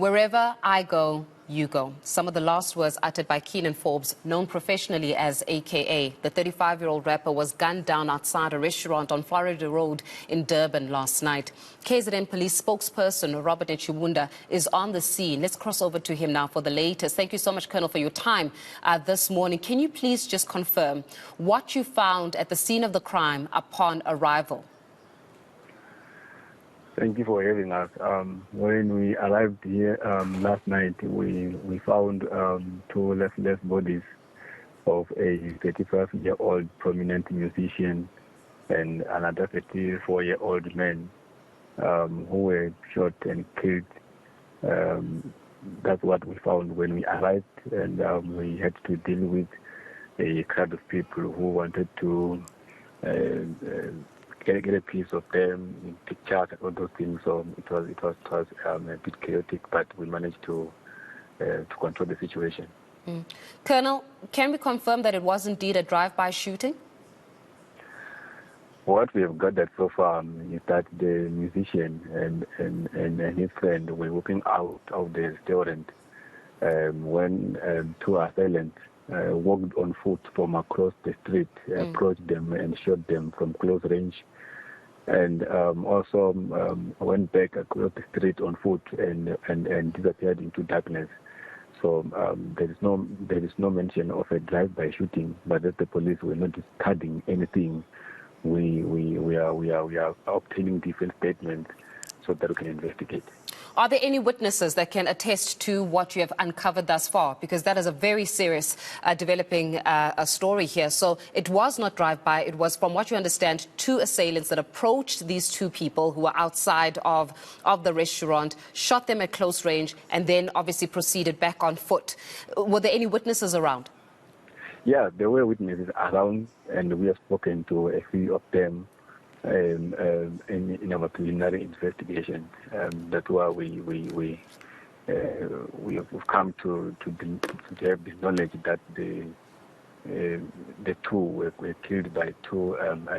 Wherever I go, you go. Some of the last words uttered by Keenan Forbes, known professionally as AKA. The 35-year-old rapper was gunned down outside a restaurant on Florida Road in Durban last night. KZN police spokesperson Robert Nchiwunda is on the scene. Let's cross over to him now for the latest. Thank you so much, Colonel, for your time this morning. Can you please just confirm what you found at the scene of the crime upon arrival? Thank you for having us. When we arrived here last night, we found two lifeless bodies of a 35-year-old prominent musician and another 34-year-old man who were shot and killed. That's what we found when we arrived, and we had to deal with a crowd of people who wanted to get a piece of them in pictures and all those things. So it was a bit chaotic, but we managed to control the situation. Colonel, can we confirm that it was indeed a drive-by shooting? What we have gathered so far is that the musician and his friend were walking out of the restaurant when two assailants walked on foot from across the street, approached them and shot them from close range, and also went back across the street on foot and disappeared into darkness. So there is no mention of a drive-by shooting, but that the police were not discarding anything. We are obtaining different statements so that we can investigate. Are there any witnesses that can attest to what you have uncovered thus far? Because that is a very serious developing story here. So it was not drive-by. It was, from what you understand, two assailants that approached these two people who were outside of the restaurant, shot them at close range, and then obviously proceeded back on foot. Were there any witnesses around? Yeah, there were witnesses around, and we have spoken to a few of them in our preliminary investigation. That's why we have come to have the knowledge that the two were killed by two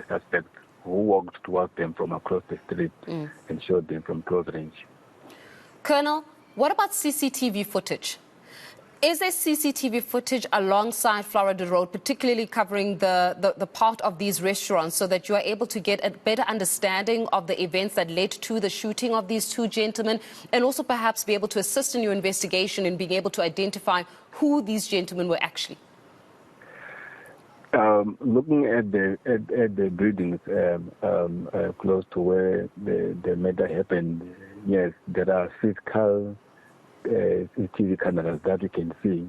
suspects who walked towards them from across the street and shot them from close range. Colonel, what about CCTV footage? Is there CCTV footage alongside Florida Road, particularly covering the part of these restaurants, so that you are able to get a better understanding of the events that led to the shooting of these two gentlemen, and also perhaps be able to assist in your investigation in being able to identify who these gentlemen were actually? Looking at the buildings close to where the matter happened, yes, there are physical CCTV cameras that we can see,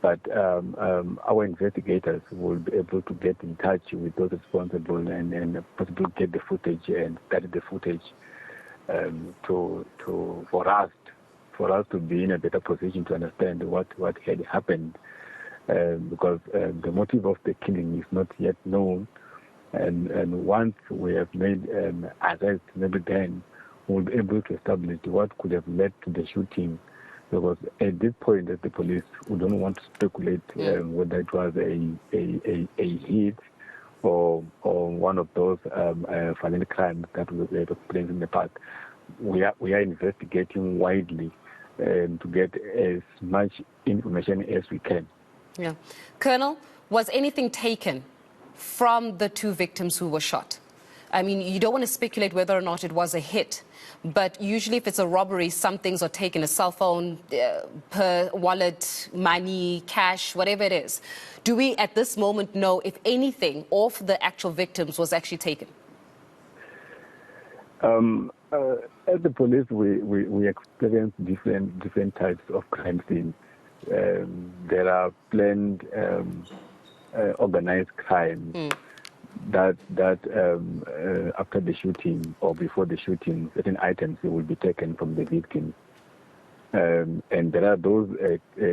but our investigators will be able to get in touch with those responsible and possibly get the footage and study the footage for us to be in a better position to understand what had happened, because the motive of the killing is not yet known, and once we have made arrests, maybe then we'll be able to establish what could have led to the shooting. Because at this point, that the police, we don't want to speculate whether it was a hit or one of those violent crimes that we have experienced in the past. We are investigating widely to get as much information as we can. Yeah, Colonel, was anything taken from the two victims who were shot? I mean, you don't want to speculate whether or not it was a hit, but usually if it's a robbery, some things are taken, a cell phone, wallet, money, cash, whatever it is. Do we at this moment know if anything of the actual victims was actually taken? As the police, we experience different types of crime scenes. There are planned organized crimes. That after the shooting or before the shooting, certain items will be taken from the victims. And there are those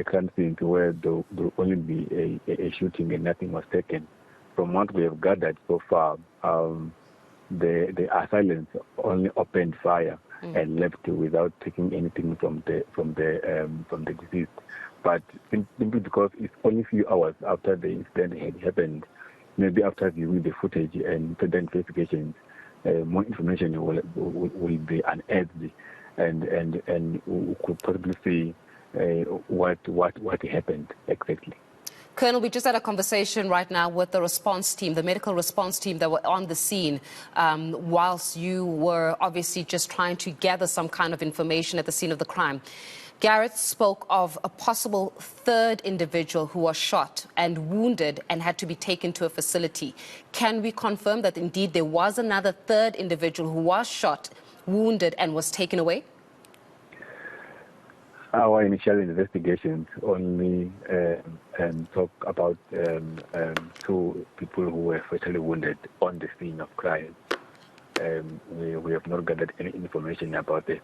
crime scenes where there will only be a shooting and nothing was taken. From what we have gathered so far, the assailants only opened fire and left without taking anything from the deceased. But simply because it's only a few hours after the incident had happened, maybe after viewing the footage and further investigations, more information will be unearthed and we could probably see what happened exactly. Colonel, we just had a conversation right now with the response team, the medical response team that were on the scene, whilst you were obviously just trying to gather some kind of information at the scene of the crime. Gareth spoke of a possible third individual who was shot and wounded and had to be taken to a facility. Can we confirm that indeed there was another third individual who was shot, wounded and was taken away? Our initial investigations only talk about 2 people who were fatally wounded on the scene of crime. We have not gathered any information about a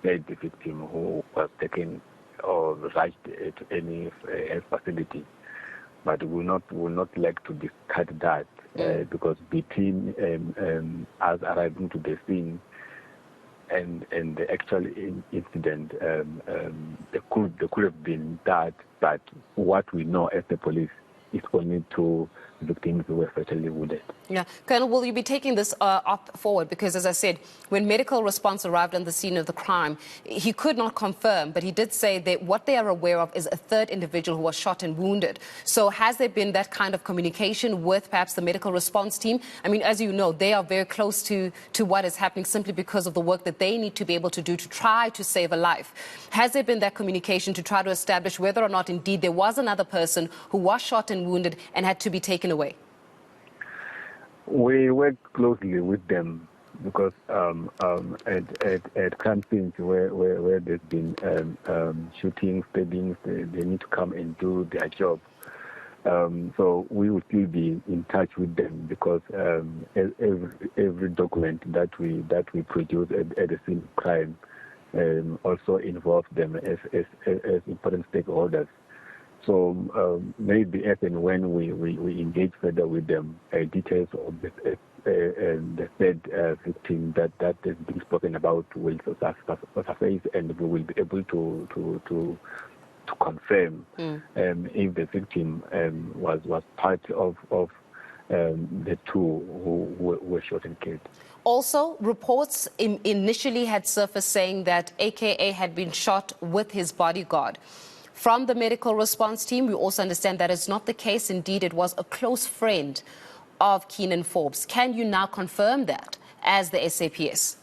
third victim who was taken or rushed to any health facility. But we will not like to discard that because between us arriving to the scene and the actual incident, there could have been that, but what we know as the police is only 2 victims who were fatally wounded. Yeah. Colonel, will you be taking this up forward? Because, as I said, when medical response arrived on the scene of the crime, he could not confirm, but he did say that what they are aware of is a third individual who was shot and wounded. So has there been that kind of communication with perhaps the medical response team? I mean, as you know, they are very close to what is happening simply because of the work that they need to be able to do to try to save a life. Has there been that communication to try to establish whether or not indeed there was another person who was shot and wounded and had to be taken away? We work closely with them because at crime scenes where there's been shootings, stabbings, they need to come and do their job. So we will still be in touch with them because every document that we produce at the scene of crime also involves them as important stakeholders. So maybe as and when we engage further with them, details of the third victim that is being spoken about will surface, and we will be able to confirm if the victim was part of the 2 who were shot and killed. Also, reports initially had surfaced saying that AKA had been shot with his bodyguard. From the medical response team, we also understand that is not the case. Indeed, it was a close friend of Keenan Forbes. Can you now confirm that as the SAPS?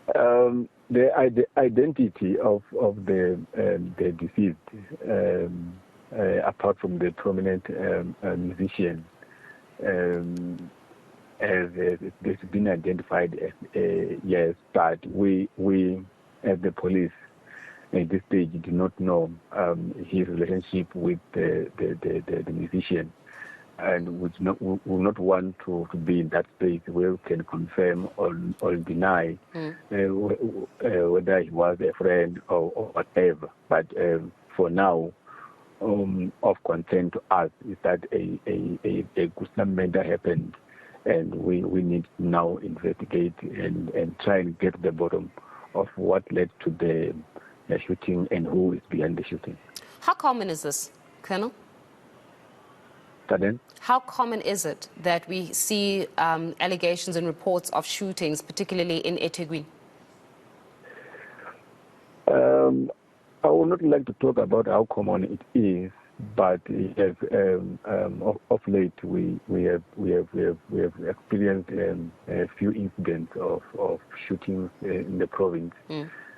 The identity of the deceased, apart from the prominent musician, it's been identified as yes, but we as the police at this stage do not know his relationship with the musician, and would not want to be in that space where we can confirm or deny whether he was a friend or whatever. But for now, of concern to us is that a gruesome murder happened, and we need to now investigate and try and get to the bottom of what led to the shooting and who is behind the shooting. How common is this, Colonel? Pardon? How common is it that we see allegations and reports of shootings, particularly in eThekwini? I would not like to talk about how common it is, but yes, of late we have experienced a few incidents of shootings in the province.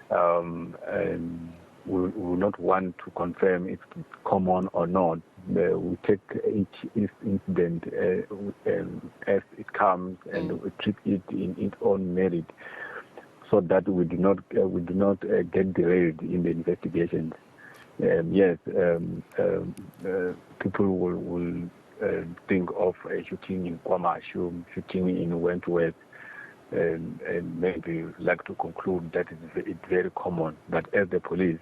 And we will not want to confirm if it's common or not. We take each incident as it comes, and we treat it in its own merit, so that we do not get derailed in the investigations. Yes, people will think of a shooting in KwaMashu, shooting in Wentworth, and maybe like to conclude that it's very common. But as the police,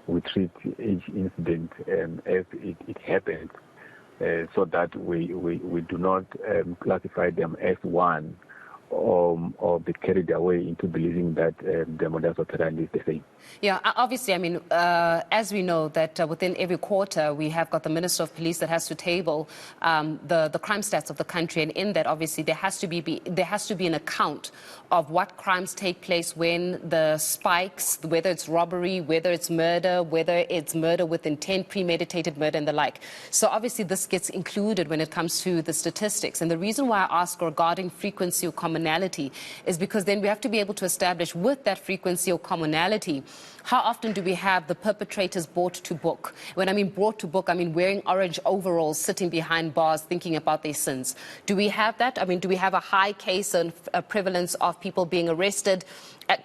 we treat each incident as it happens, so that we do not classify them as one or be carried away into believing that the modus operandi is the same. Yeah, obviously, I mean, as we know that within every quarter we have got the Minister of Police that has to table the crime stats of the country, and in that, obviously, there has to be an account of what crimes take place when the spikes, whether it's robbery, whether it's murder with intent, premeditated murder, and the like. So obviously, this gets included when it comes to the statistics. And the reason why I ask regarding frequency or commonality is because then we have to be able to establish with that frequency or commonality, how often do we have the perpetrators brought to book? When I mean brought to book, I mean wearing orange overalls, sitting behind bars, thinking about their sins. Do we have that? I mean, do we have a high case and a prevalence of people being arrested,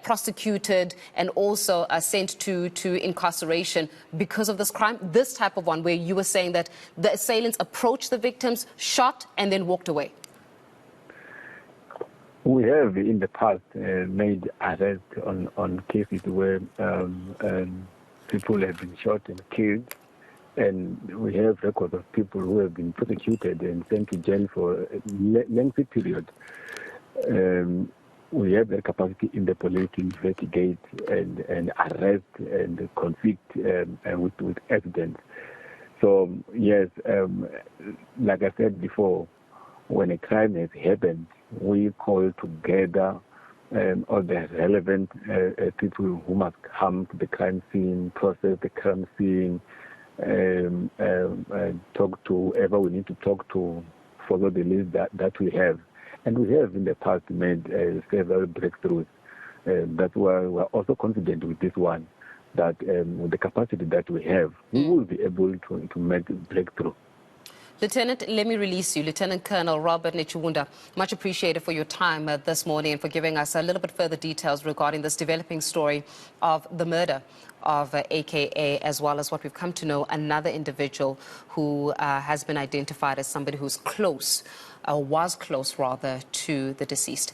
prosecuted, and also sent to incarceration because of this crime? This type of one where you were saying that the assailants approached the victims, shot, and then walked away. We have in the past made arrests on cases where people have been shot and killed, and we have records of people who have been prosecuted and sent to jail for a lengthy period. We have the capacity in the police to investigate and arrest and convict with evidence. So yes, like I said before, when a crime has happened, we call together all the relevant people who must come to the crime scene, process the crime scene, talk to whoever we need to talk to, follow the list that we have. And we have in the past made several breakthroughs. That's why we're also confident with this one, that with the capacity that we have, we will be able to make a breakthrough. Lieutenant, let me release you. Lieutenant Colonel Robert Nechunda, much appreciated for your time this morning and for giving us a little bit further details regarding this developing story of the murder of AKA, as well as what we've come to know, another individual who has been identified as somebody who's close, was close rather, to the deceased.